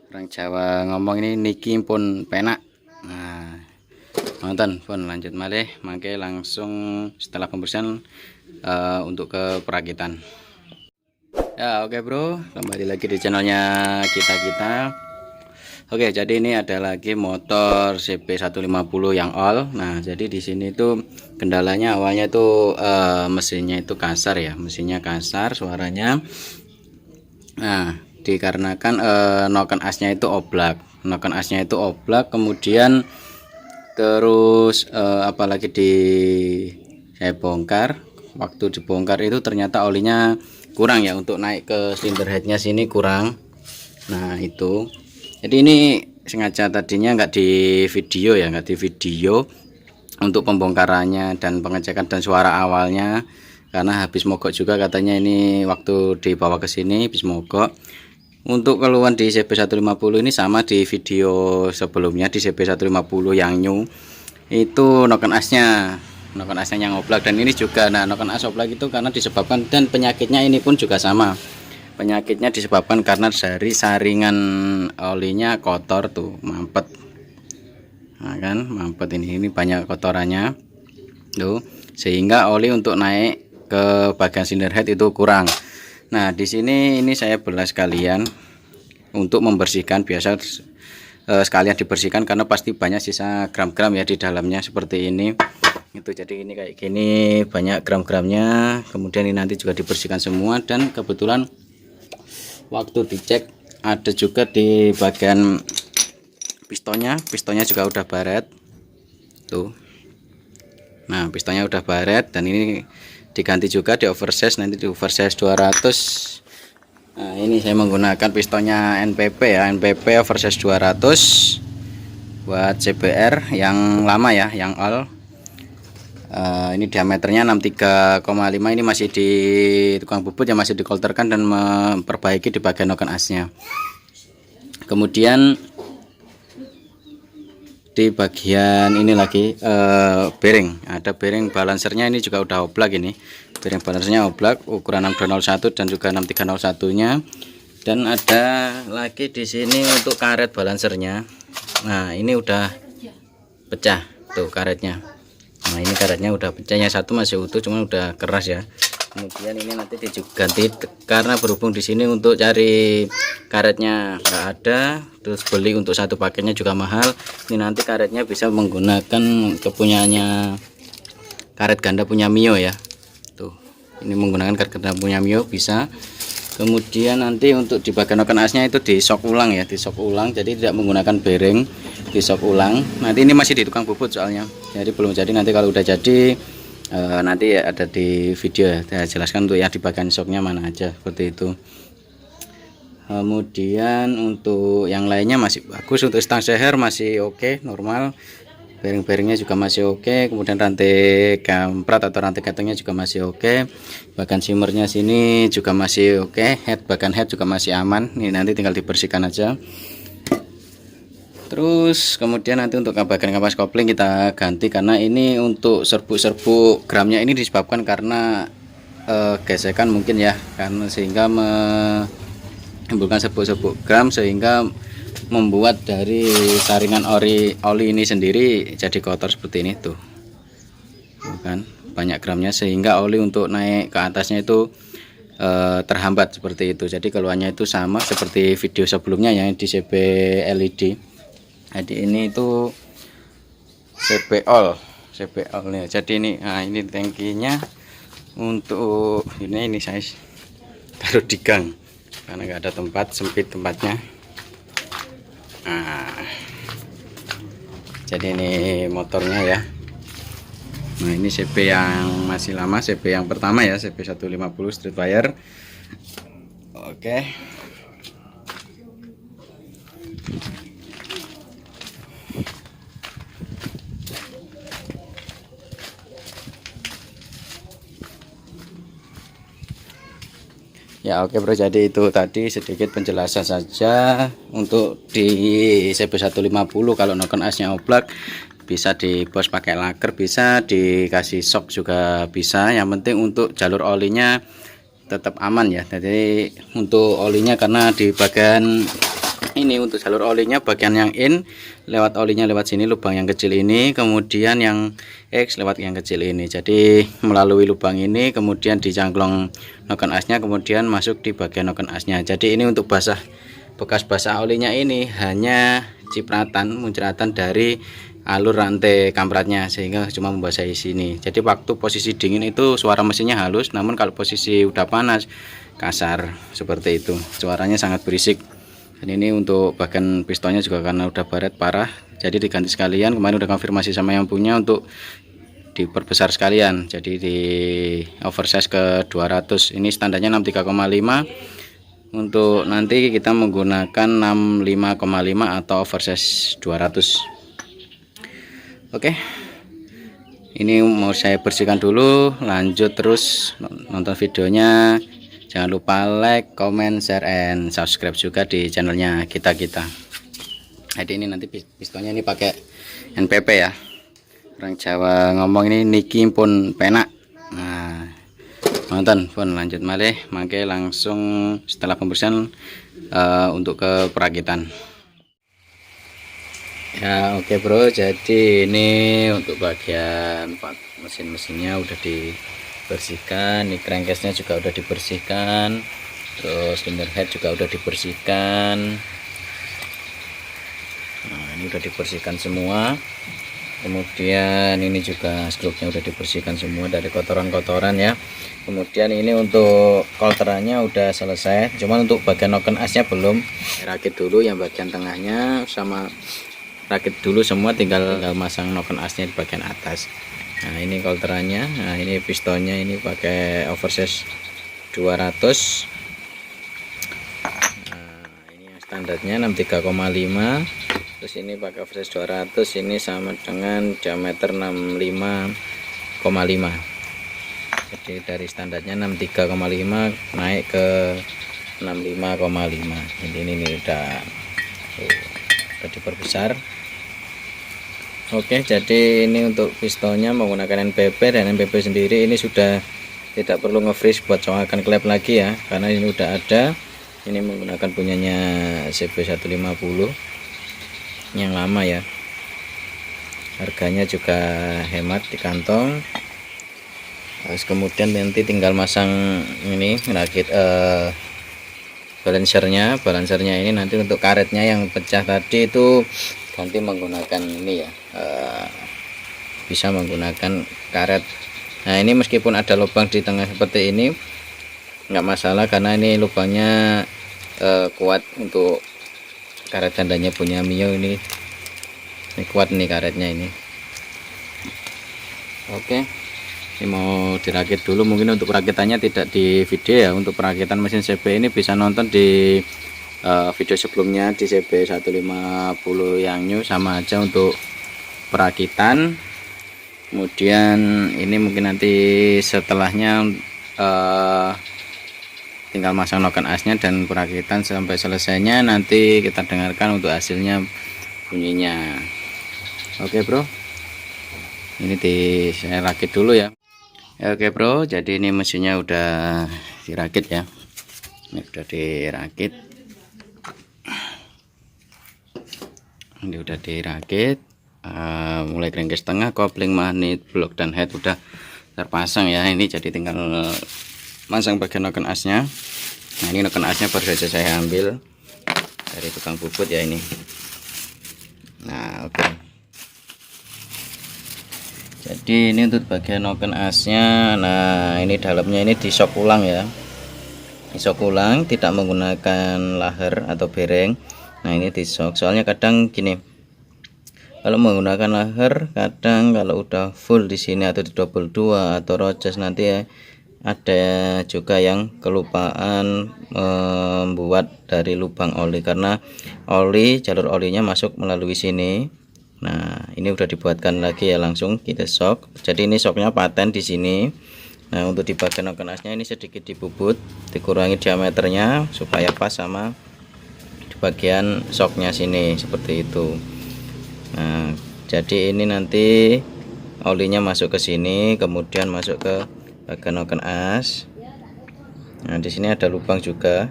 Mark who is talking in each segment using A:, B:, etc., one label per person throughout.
A: Orang Jawa ngomong ini niki pun penak. Nah, nonton pun lanjut malih mangke langsung setelah pembersihan untuk ke perakitan. Ya oke bro, kembali lagi di channelnya kita. Oke, jadi ini ada lagi motor CB150 yang all. Nah, jadi di sini tuh kendalanya awalnya tuh mesinnya itu kasar ya, mesinnya kasar suaranya. Nah, dikarenakan noken asnya itu oblak, kemudian terus apalagi saya bongkar. Waktu dibongkar itu ternyata olinya kurang ya, untuk naik ke cylinder headnya sini kurang. Nah itu, jadi ini sengaja tadinya nggak di video untuk pembongkarannya dan pengecekan dan suara awalnya, karena habis mogok juga katanya ini waktu dibawa ke sini habis mogok. Untuk keluhan di CB150 ini sama di video sebelumnya, di CB150 yang new itu noken asnya yang oblak, dan ini juga. Nah, noken as oblak itu karena disebabkan, dan penyakitnya ini pun juga sama, penyakitnya disebabkan karena dari saringan olinya kotor tuh, mampet. Nah kan mampet, ini banyak kotorannya tuh, sehingga oli untuk naik ke bagian cylinder head itu kurang. Nah di sini ini saya belas sekalian untuk membersihkan, biasa sekalian dibersihkan karena pasti banyak sisa gram-gram ya di dalamnya seperti ini. Itu jadi ini kayak gini banyak gram-gramnya, kemudian ini nanti juga dibersihkan semua. Dan kebetulan waktu dicek ada juga di bagian pistonnya juga udah baret tuh. Nah pistonnya udah baret, dan ini diganti juga di oversize, nanti di oversize 200. Nah ini saya menggunakan pistonnya NPP ya, NPP oversize 200 buat CBR yang lama ya, yang all. Ini diameternya 63,5. ini masih di tukang bubut yang masih dikolterkan dan memperbaiki di bagian noken asnya. Kemudian di bagian ini lagi bearing, ada bearing balancernya, ini juga udah oblak. Ini bearing balancernya oblak ukuran 6201 dan juga 6301 nya. Dan ada lagi di sini untuk karet balancernya. Nah ini udah pecah tuh karetnya. Nah ini karetnya udah pecah, yang satu masih utuh cuman udah keras ya. Kemudian ini nanti diganti karena berhubung di sini untuk cari karetnya nggak ada, terus beli untuk satu paketnya juga mahal. Ini nanti karetnya bisa menggunakan kepunyanya karet ganda punya Mio ya. Tuh, ini menggunakan karet ganda punya Mio bisa. Kemudian nanti untuk di bagian noken asnya itu di shock ulang ya, jadi tidak menggunakan bearing, di shock ulang. Nanti ini masih di tukang bubut soalnya, jadi belum jadi. Nanti kalau udah jadi nanti ya ada di video ya, saya jelaskan untuk ya di bagian shocknya mana aja seperti itu. Kemudian untuk yang lainnya masih bagus, untuk stang seher masih oke, normal. Bearing-bearingnya juga masih oke. Kemudian rantai kamprat atau rantai ketengnya juga masih oke. Bagian shimmernya sini juga masih oke. Bagian head juga masih aman. Ini nanti tinggal dibersihkan aja. Terus kemudian nanti untuk bagian kapas kopling kita ganti, karena ini untuk serbuk-serbuk gramnya ini disebabkan karena gesekan mungkin ya, karena sehingga menimbulkan serbuk-serbuk gram, sehingga membuat dari saringan oli ini sendiri jadi kotor seperti ini tuh. Bukan banyak gramnya, sehingga oli untuk naik ke atasnya itu terhambat seperti itu. Jadi keluarnya itu sama seperti video sebelumnya yang di CB LED. Jadi ini itu CB all nih. Jadi ini, nah ini tangkinya. Untuk ini saya taruh di gang karena nggak ada tempat, sempit tempatnya. Nah, jadi ini motornya ya. Nah ini CB yang masih lama, CB yang pertama ya, CB150 street wire. Oke. Ya oke bro, jadi itu tadi sedikit penjelasan saja untuk di CB150. Kalau noken asnya oblak bisa dibos pakai laker, bisa dikasih shock juga bisa. Yang penting untuk jalur olinya tetap aman ya. Jadi untuk olinya, karena di bagian Ini untuk jalur olinya bagian yang in lewat olinya lewat sini lubang yang kecil ini, kemudian yang X lewat yang kecil ini. Jadi melalui lubang ini kemudian dicangklong noken asnya, kemudian masuk di bagian noken asnya. Jadi ini untuk bekas basah olinya ini hanya cipratan muncratan dari alur rantai kampratnya sehingga cuma membasahi sini. Jadi waktu posisi dingin itu suara mesinnya halus, namun kalau posisi udah panas kasar seperti itu, suaranya sangat berisik. Dan ini untuk bagian pistonnya juga karena udah baret parah, jadi diganti sekalian. Kemarin udah konfirmasi sama yang punya untuk diperbesar sekalian, jadi di oversize ke 200. Ini standarnya 63,5. Untuk nanti kita menggunakan 65,5 atau oversize 200. Oke, ini mau saya bersihkan dulu, lanjut terus nonton videonya. Jangan lupa like, comment, share, and subscribe juga di channelnya kita. Jadi ini nanti pistonnya ini pakai NPP ya. Orang Jawa ngomong ini niki pun penak. Nah, nonton pun lanjut malih, mangke langsung setelah pembersihan untuk ke perakitan. Ya oke bro, jadi ini untuk bagian mesin-mesinnya udah dibersihkan, ini crankcase-nya juga udah dibersihkan, terus cylinder head juga udah dibersihkan. Nah ini udah dibersihkan semua, kemudian ini juga skrupnya udah dibersihkan semua dari kotoran-kotoran ya. Kemudian ini untuk kolterannya udah selesai, cuman untuk bagian noken asnya belum. Rakit dulu yang bagian tengahnya, sama rakit dulu semua, tinggal masang noken asnya di bagian atas. Nah ini kolterannya, nah ini pistonnya ini pakai oversize 200. Nah ini yang standarnya 63,5, terus ini pakai oversize 200, ini sama dengan diameter 65,5. Jadi dari standarnya 63,5 naik ke 65,5. Jadi ini udah diperbesar. Oke, jadi ini untuk pistonnya menggunakan NPP, dan NPP sendiri ini sudah tidak perlu nge-freeze buat colokan klep lagi ya, karena ini udah ada. Ini menggunakan punyanya CB150 yang lama ya. Harganya juga hemat di kantong. Terus kemudian nanti tinggal masang ini rakit balancernya ini nanti untuk karetnya yang pecah tadi itu ganti menggunakan ini ya, bisa menggunakan karet. Nah ini meskipun ada lubang di tengah seperti ini nggak masalah, karena ini lubangnya kuat untuk karet gandanya punya Mio ini kuat nih karetnya ini. Oke, ini mau dirakit dulu. Mungkin untuk perakitannya tidak di video ya. Untuk perakitan mesin CB ini bisa nonton di video sebelumnya di CB150 yang new, sama aja untuk perakitan. Kemudian ini mungkin nanti setelahnya tinggal masang noken asnya dan perakitan sampai selesainya nanti kita dengarkan untuk hasilnya bunyinya. Oke bro, ini saya rakit dulu ya. Oke bro, jadi ini mesinnya udah dirakit ya. Ini udah dirakit. Ini udah dirakit, mulai crankcase tengah, kopling, magnet, blok, dan head udah terpasang ya. Ini jadi tinggal masang bagian noken asnya. Nah ini noken asnya baru saja saya ambil dari tukang bubut ya ini. Nah oke. Jadi ini untuk bagian noken asnya. Nah ini dalamnya ini di shock ulang ya. Di shock ulang, tidak menggunakan laher atau bereng. Nah ini di shock, soalnya kadang gini, kalau menggunakan laher kadang kalau udah full di sini atau di double 2 atau rojas nanti ya, ada juga yang kelupaan membuat dari lubang oli, karena jalur olinya masuk melalui sini. Nah ini udah dibuatkan lagi ya, langsung kita shock. Jadi ini shocknya paten di sini. Nah untuk di bagian noken asnya ini sedikit dibubut, dikurangi diameternya supaya pas sama bagian shocknya sini seperti itu. Nah jadi ini nanti olinya masuk ke sini, kemudian masuk ke bagian noken as. Nah di sini ada lubang juga.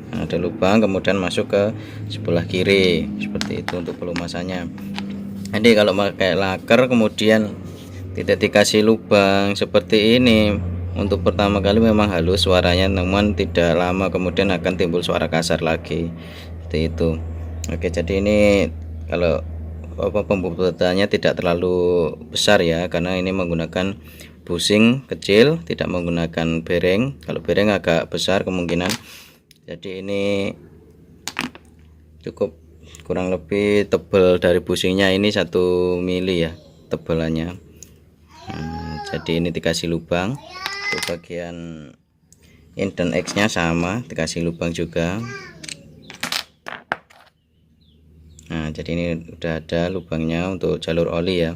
A: Nah, ada lubang, kemudian masuk ke sebelah kiri seperti itu untuk pelumasannya. Jadi kalau pakai laker kemudian tidak dikasih lubang seperti ini, untuk pertama kali memang halus suaranya, namun tidak lama kemudian akan timbul suara kasar lagi seperti itu. Oke, jadi ini kalau pembuatannya tidak terlalu besar ya, karena ini menggunakan bushing kecil, tidak menggunakan bearing. Kalau bearing agak besar kemungkinan. Jadi ini cukup kurang lebih tebal dari bushingnya ini 1 mili ya tebalannya. Jadi ini dikasih lubang. Untuk bagian in dan X nya sama, dikasih lubang juga. Nah, jadi ini udah ada lubangnya untuk jalur oli ya.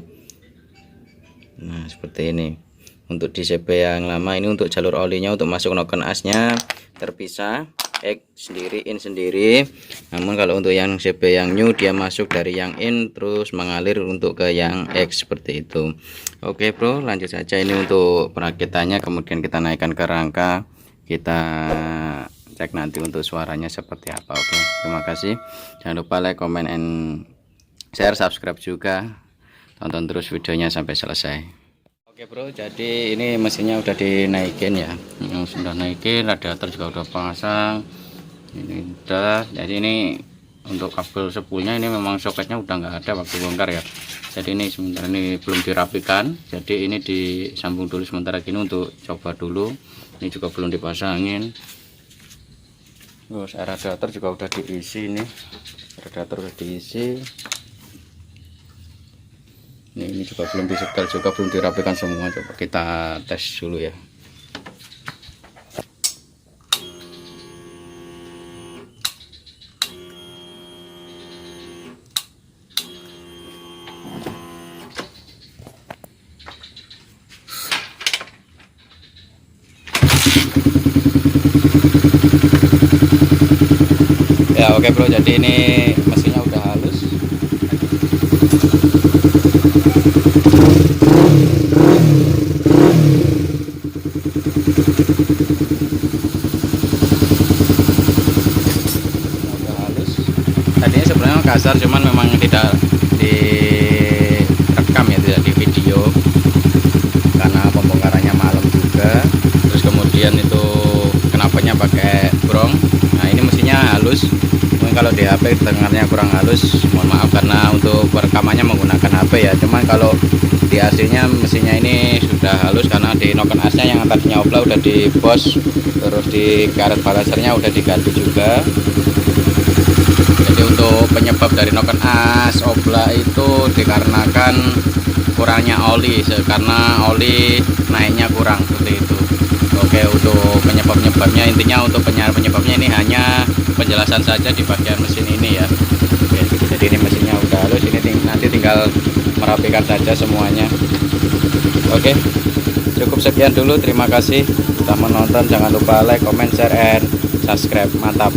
A: Nah, seperti ini. Untuk di CB yang lama ini untuk jalur olinya, untuk masuk noken asnya terpisah, X sendiri, in sendiri. Namun kalau untuk yang CB yang new, dia masuk dari yang in terus mengalir untuk ke yang X seperti itu. Oke bro, lanjut saja ini untuk perakitannya, kemudian kita naikkan ke rangka, kita cek nanti untuk suaranya seperti apa. Oke, terima kasih. Jangan lupa like, comment, and share, subscribe juga. Tonton terus videonya sampai selesai. Oke bro, jadi ini mesinnya udah dinaikin ya, yang sudah naikin, radiator juga udah pasang, ini udah. Jadi ini untuk kabel spoolnya ini memang soketnya udah nggak ada waktu bongkar ya, jadi ini sementara ini belum dirapikan, jadi ini disambung dulu sementara gini untuk coba dulu. Ini juga belum dipasangin. Terus radiator juga udah diisi, nih radiator udah diisi. Ini juga belum disetel, juga belum dirapikan semua. Coba kita tes dulu ya. Ya oke bro, jadi ini mesinnya udah halus. Tadinya sebenarnya kasar, cuman memang tidak direkam ya, tidak di video karena pembongkarannya malam juga. Terus kemudian itu kenapanya pakai brong. Nah ini mesinnya halus, mungkin kalau di HP dengarnya kurang halus, mohon maaf karena untuk perekamannya menggunakan HP ya. Cuman kalau di aslinya mesinnya ini sudah halus karena di noken asnya yang tadinya opla udah di bos, terus di karet balancernya udah diganti juga. Jadi untuk penyebab dari noken as obla itu dikarenakan kurangnya oli, karena oli naiknya kurang seperti itu. Oke, untuk penyebabnya intinya untuk penyebabnya ini hanya penjelasan saja di bagian mesin ini ya. Oke, jadi ini mesinnya udah halus, ini nanti tinggal merapikan saja semuanya. Oke, cukup sekian dulu, terima kasih sudah menonton. Jangan lupa like, comment, share, and subscribe. Mantap.